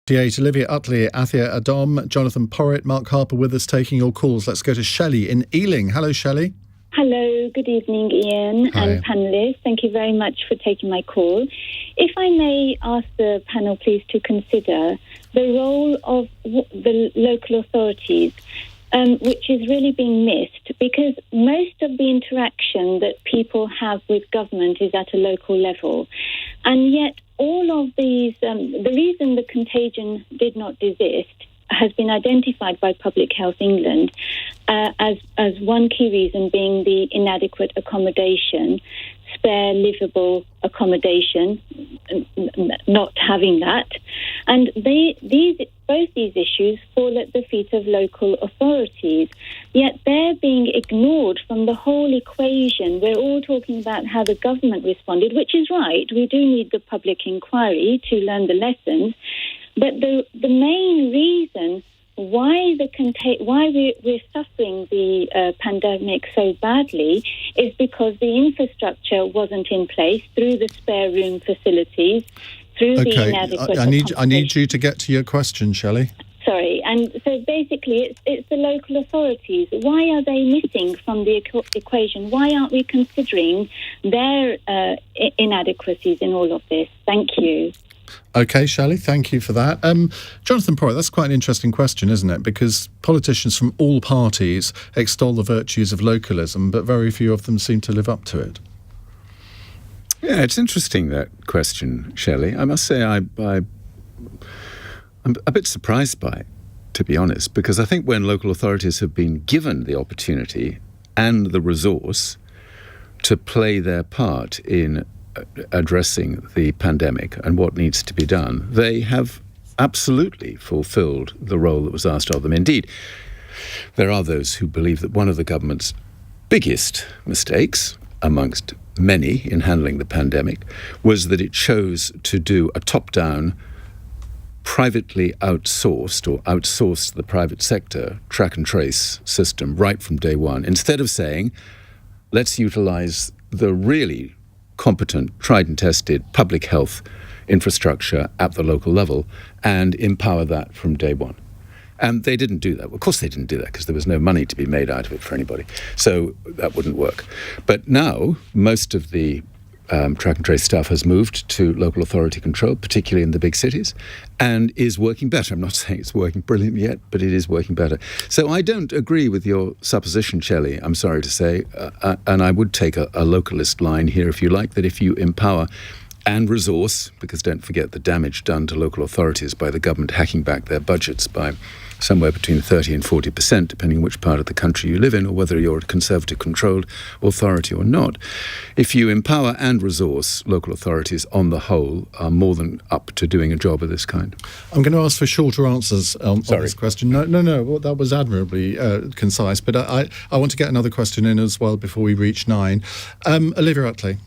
Olivia, Utley, Afua, Adom, Jonathan Porritt, Mark Harper with us taking your calls. Let's go to Shelley in Ealing. Hello, Shelley. Hello, good evening, Iain and panellists. Thank you very much for taking my call. If I may ask the panel, please, to consider the role of the local authorities, which is really being missed, because most of the interaction that people have with government is at a local level. And yet all of these, the reason the contagion did not desist has been identified by Public Health England as one key reason being the inadequate accommodation, spare livable accommodation, not having that. And both these issues fall at the feet of local authorities, yet they're being ignored from the whole equation. We're all talking about how the government responded, which is right. We do need the public inquiry to learn the lessons. But the main reason why we're suffering the pandemic so badly is because the infrastructure wasn't in place through the spare room facilities, through the inadequate I need you to get to your question, Shelley. Sorry, and so basically it's the local authorities. Why are they missing from the equation? Why aren't we considering their inadequacies in all of this? Thank you. OK, Shelley, thank you for that. Jonathan Porritt, that's quite an interesting question, isn't it? Because politicians from all parties extol the virtues of localism, but very few of them seem to live up to it. Yeah, it's interesting, that question, Shelley. I must say I'm a bit surprised by it, to be honest, because I think when local authorities have been given the opportunity and the resource, to play their part in addressing the pandemic and what needs to be done, they have absolutely fulfilled the role that was asked of them. Indeed, there are those who believe that one of the government's biggest mistakes, amongst many in handling the pandemic, was that it chose to do a top-down, privately outsourced to the private sector track and trace system right from day one, instead of saying, let's utilise the really competent, tried and tested public health infrastructure at the local level and empower that from day one. And they didn't do that. Of course they didn't do that because there was no money to be made out of it for anybody. So that wouldn't work. But now most of the track and trace stuff has moved to local authority control, particularly in the big cities, and is working better. I'm not saying it's working brilliantly yet, but it is working better. So I don't agree with your supposition, Shelley, I'm sorry to say, and I would take a localist line here, if you like, that if you empower and resource, because don't forget the damage done to local authorities by the government hacking back their budgets by somewhere between 30 and 40%, depending on which part of the country you live in, or whether you're a Conservative-controlled authority or not. If you empower and resource, local authorities on the whole are more than up to doing a job of this kind. I'm going to ask for shorter answers on this question. No, well, that was admirably concise, but I want to get another question in as well before we reach 9. Olivia Utley.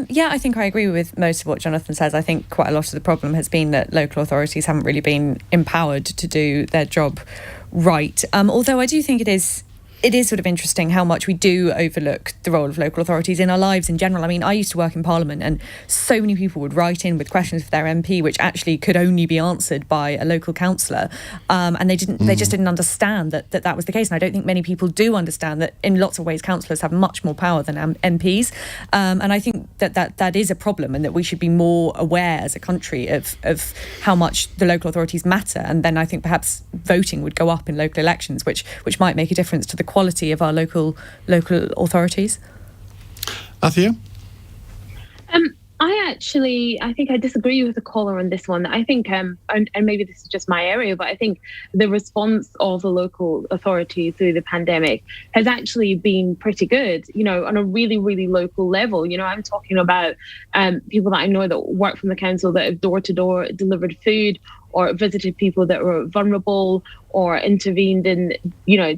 Yeah, I think I agree with most of what Jonathan says. I think quite a lot of the problem has been that local authorities haven't really been empowered to do their job right. Although I do think it is sort of interesting how much we do overlook the role of local authorities in our lives in general. I mean, I used to work in Parliament and so many people would write in with questions for their MP which actually could only be answered by a local councillor, and they just didn't understand that was the case. And I don't think many people do understand that in lots of ways councillors have much more power than MPs, and I think that is a problem, and that we should be more aware as a country of how much the local authorities matter. And then I think perhaps voting would go up in local elections, which might make a difference to the quality of our local authorities. Afua? I think I disagree with the caller on this one. I think, and maybe this is just my area, but I think the response of the local authority through the pandemic has actually been pretty good, on a really, really local level. I'm talking about people that I know that work from the council that have door-to-door delivered food, or visited people that were vulnerable, or intervened in,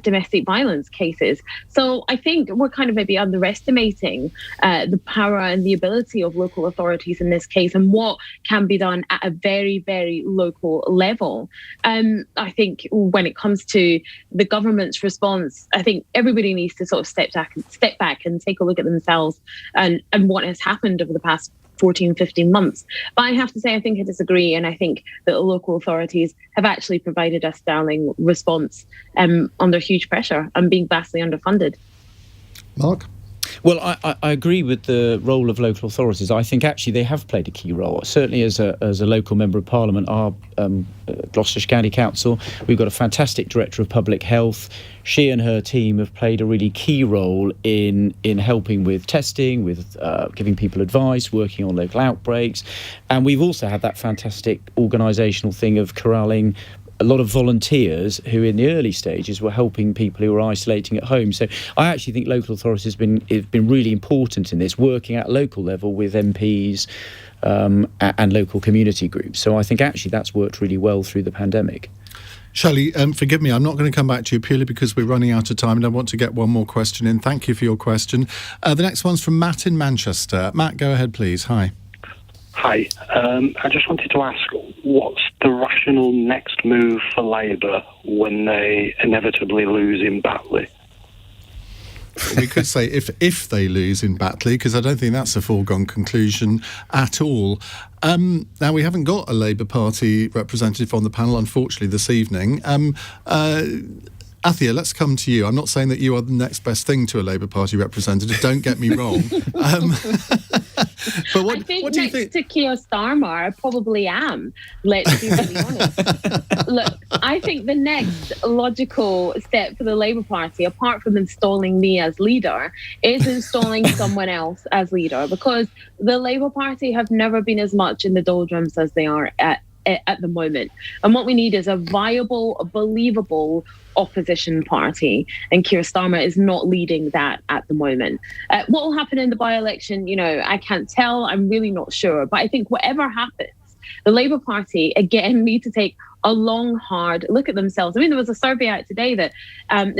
domestic violence cases. So I think we're kind of maybe underestimating the power and the ability of local authorities in this case, and what can be done at a very, very local level. I think when it comes to the government's response, I think everybody needs to sort of step back and take a look at themselves and what has happened over the past 14, 15 months. But I have to say, I think I disagree. And I think that the local authorities have actually provided a sterling response under huge pressure and being vastly underfunded. Mark? Well, I agree with the role of local authorities. I think actually they have played a key role. Certainly as a local member of Parliament, our Gloucestershire County Council, we've got a fantastic Director of Public Health. She and her team have played a really key role in helping with testing, with giving people advice, working on local outbreaks. And we've also had that fantastic organisational thing of corralling a lot of volunteers who in the early stages were helping people who were isolating at home. So I actually think local authorities have been really important in this, working at local level with MPs and local community groups. So I think actually that's worked really well through the pandemic. Shelley, forgive me, I'm not going to come back to you purely because we're running out of time and I want to get one more question in. Thank you for your question. The next one's from Matt in Manchester. Matt, go ahead, please. Hi. Hi. I just wanted to ask, what's the rational next move for Labour when they inevitably lose in Batley? We could say if they lose in Batley, because I don't think that's a foregone conclusion at all. Now, we haven't got a Labour Party representative on the panel, unfortunately, this evening. Afua, let's come to you. I'm not saying that you are the next best thing to a Labour Party representative, don't get me wrong. But what do you think? Next to Keir Starmer, I probably am. Let's be really honest. Look, I think the next logical step for the Labour Party, apart from installing me as leader, is installing someone else as leader, because the Labour Party have never been as much in the doldrums as they are at the moment. And what we need is a viable, believable opposition party, and Keir Starmer is not leading that at the moment. What will happen in the by-election, I can't tell. I'm really not sure. But I think whatever happens, the Labour Party, again, need to take a long, hard look at themselves. I mean, there was a survey out today that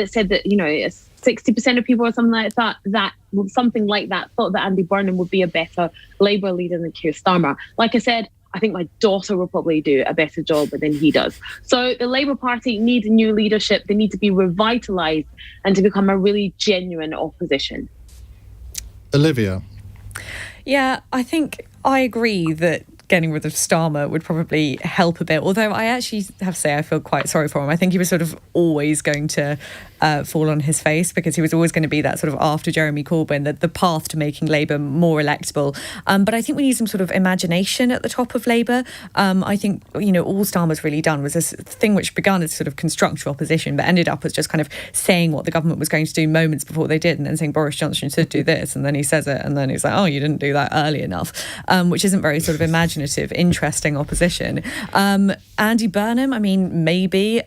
said that, 60% of people or something like that thought that Andy Burnham would be a better Labour leader than Keir Starmer. Like I said, I think my daughter will probably do a better job than he does. So the Labour Party needs new leadership. They need to be revitalised and to become a really genuine opposition. Olivia. Yeah, I think I agree that getting rid of Starmer would probably help a bit. Although I actually have to say I feel quite sorry for him. I think he was sort of always going to fall on his face, because he was always going to be that sort of after Jeremy Corbyn, the path to making Labour more electable. But I think we need some sort of imagination at the top of Labour. I think, all Starmer's really done was this thing which began as sort of constructive opposition, but ended up as just kind of saying what the government was going to do moments before they did, and then saying Boris Johnson should do this, and then he says it, and then he's like, oh, you didn't do that early enough, which isn't very sort of imaginative, interesting opposition. Andy Burnham, I mean, maybe...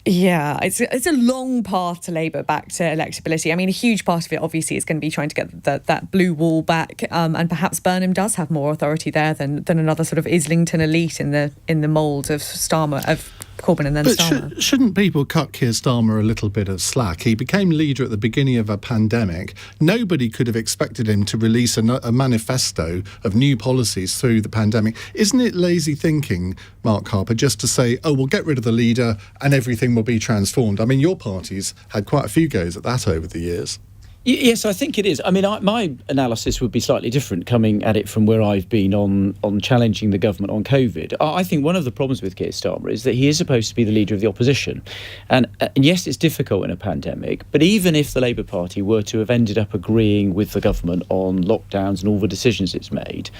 Yeah, it's a long path to Labour back to electability. I mean, a huge part of it, obviously, is going to be trying to get that blue wall back, and perhaps Burnham does have more authority there than another sort of Islington elite in the mould of Starmer, of Corbyn and then Starmer. Shouldn't people cut Keir Starmer a little bit of slack? He became leader at the beginning of a pandemic. Nobody could have expected him to release a manifesto of new policies through the pandemic. Isn't it lazy thinking, Mark Harper, just to say, oh, we'll get rid of the leader and everything will be transformed? I mean, your party's had quite a few goes at that over the years. Yes, I think it is. I mean, my analysis would be slightly different coming at it from where I've been on challenging the government on COVID. I think one of the problems with Keir Starmer is that he is supposed to be the leader of the opposition. And yes, it's difficult in a pandemic, but even if the Labour Party were to have ended up agreeing with the government on lockdowns and all the decisions it's made,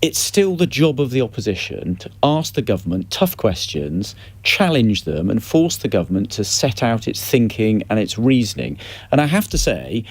it's still the job of the opposition to ask the government tough questions, challenge them, and force the government to set out its thinking and its reasoning. And I have to say,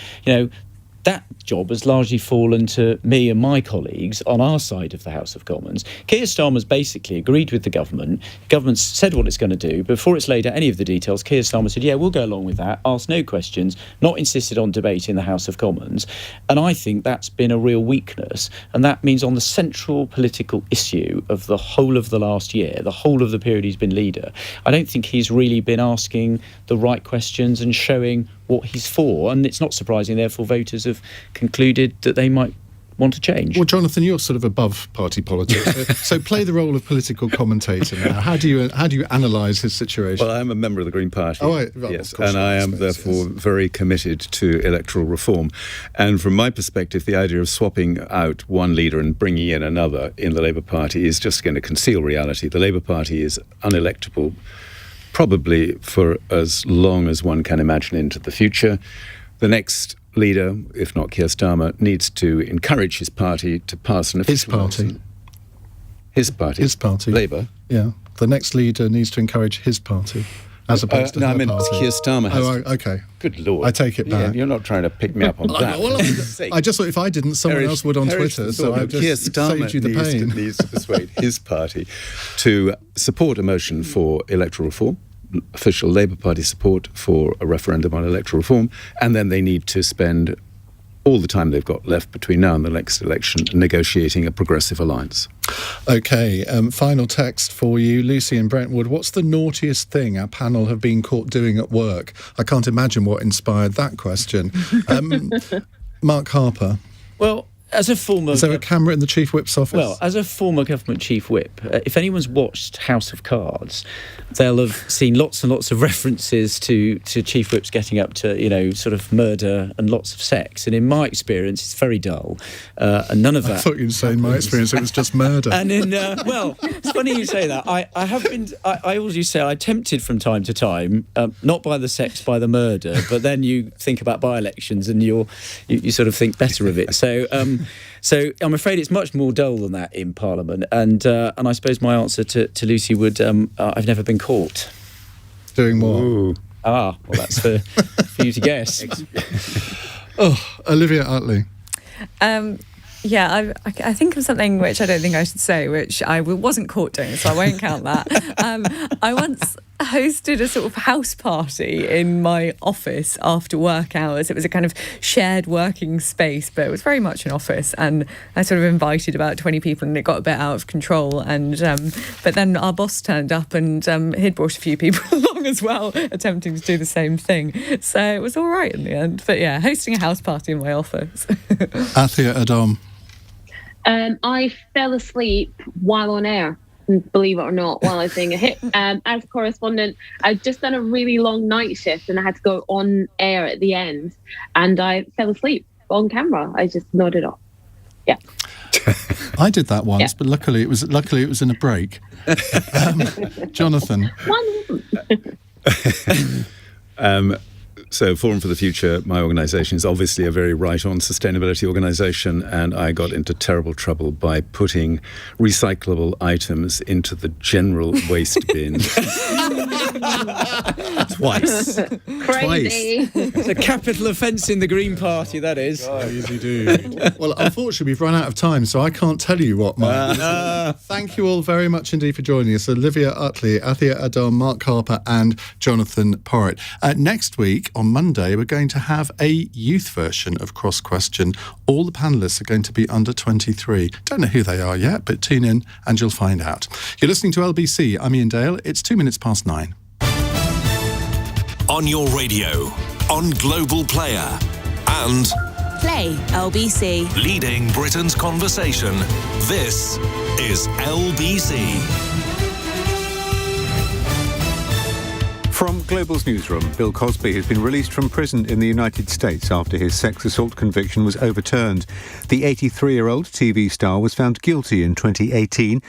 that job has largely fallen to me and my colleagues on our side of the House of Commons. Keir Starmer's basically agreed with the government. The government's said what it's going to do. Before it's laid out any of the details, Keir Starmer said, yeah, we'll go along with that, asked no questions, not insisted on debate in the House of Commons. And I think that's been a real weakness. And that means on the central political issue of the whole of the last year, the whole of the period he's been leader, I don't think he's really been asking the right questions and showing what he's for, and it's not surprising, therefore, voters have concluded that they might want to change. Well, Jonathan, you're sort of above party politics, so play the role of political commentator now. How do you analyse his situation? Well, I'm a member of the Green Party, yes, and I am therefore very committed to electoral reform. And from my perspective, the idea of swapping out one leader and bringing in another in the Labour Party is just going to conceal reality. The Labour Party is unelectable probably for as long as one can imagine into the future. The next leader, if not Keir Starmer, needs to encourage his party to pass an official... His party? His party. Labour? Yeah. The next leader needs to encourage his party, as opposed to her party. Keir Starmer has... Oh, OK. Good Lord. I take it back. Yeah, you're not trying to pick me up on that. Well, I just thought if I didn't, someone else would on Twitter, so I just saved you the pain. Needs to persuade his party to support a motion for electoral reform, official Labour Party support for a referendum on electoral reform, and then they need to spend all the time they've got left between now and the next election negotiating a progressive alliance. OK, final text for you. Lucy in Brentwood, what's the naughtiest thing our panel have been caught doing at work? I can't imagine what inspired that question. Mark Harper. Well, as a former... Is there a camera in the Chief Whip's office? Well, as a former government Chief Whip, if anyone's watched House of Cards, they'll have seen lots and lots of references to Chief Whips getting up to, sort of murder and lots of sex. And in my experience, it's very dull. And none of that... I thought you'd say in my experience it was just murder. And well, it's funny you say that. I always used to say I'm tempted from time to time, not by the sex, by the murder, but then you think about by-elections and you sort of think better of it. So I'm afraid it's much more dull than that in Parliament. And I suppose my answer to Lucy would, I've never been caught. Doing what? Ooh. Well, that's for you to guess. Olivia Utley. Yeah, I think of something which I don't think I should say, which I wasn't caught doing, so I won't count that. I once hosted a sort of house party in my office after work hours. It was a kind of shared working space, but it was very much an office, and I sort of invited about 20 people, and it got a bit out of control. And but then our boss turned up, and he'd brought a few people along as well, attempting to do the same thing. So it was all right in the end. But yeah, hosting a house party in my office. Afua, Adom. I fell asleep while on air, believe it or not, while I was doing a hit. As a correspondent, I'd just done a really long night shift and I had to go on air at the end, and I fell asleep on camera. I just nodded off. Yeah. I did that once, but luckily it was in a break. Jonathan. So Forum for the Future, my organisation, is obviously a very right-on sustainability organisation, and I got into terrible trouble by putting recyclable items into the general waste bin. Twice. Crazy. It's a capital offence in the Green Party, that is. Easy dude. Well, unfortunately, we've run out of time, so I can't tell you what mine is. Thank you all very much indeed for joining us. Olivia, Utley, Afua, Adom, Mark Harper and Jonathan Porritt. Next week, on Monday, we're going to have a youth version of Cross Question. All the panellists are going to be under 23. Don't know who they are yet, but tune in and you'll find out. You're listening to LBC. I'm Iain Dale. It's 9:02. On your radio, on Global Player, and Play LBC. leading Britain's conversation. This is LBC. From Global's newsroom, Bill Cosby has been released from prison in the United States after his sex assault conviction was overturned. The 83-year-old TV star was found guilty in 2018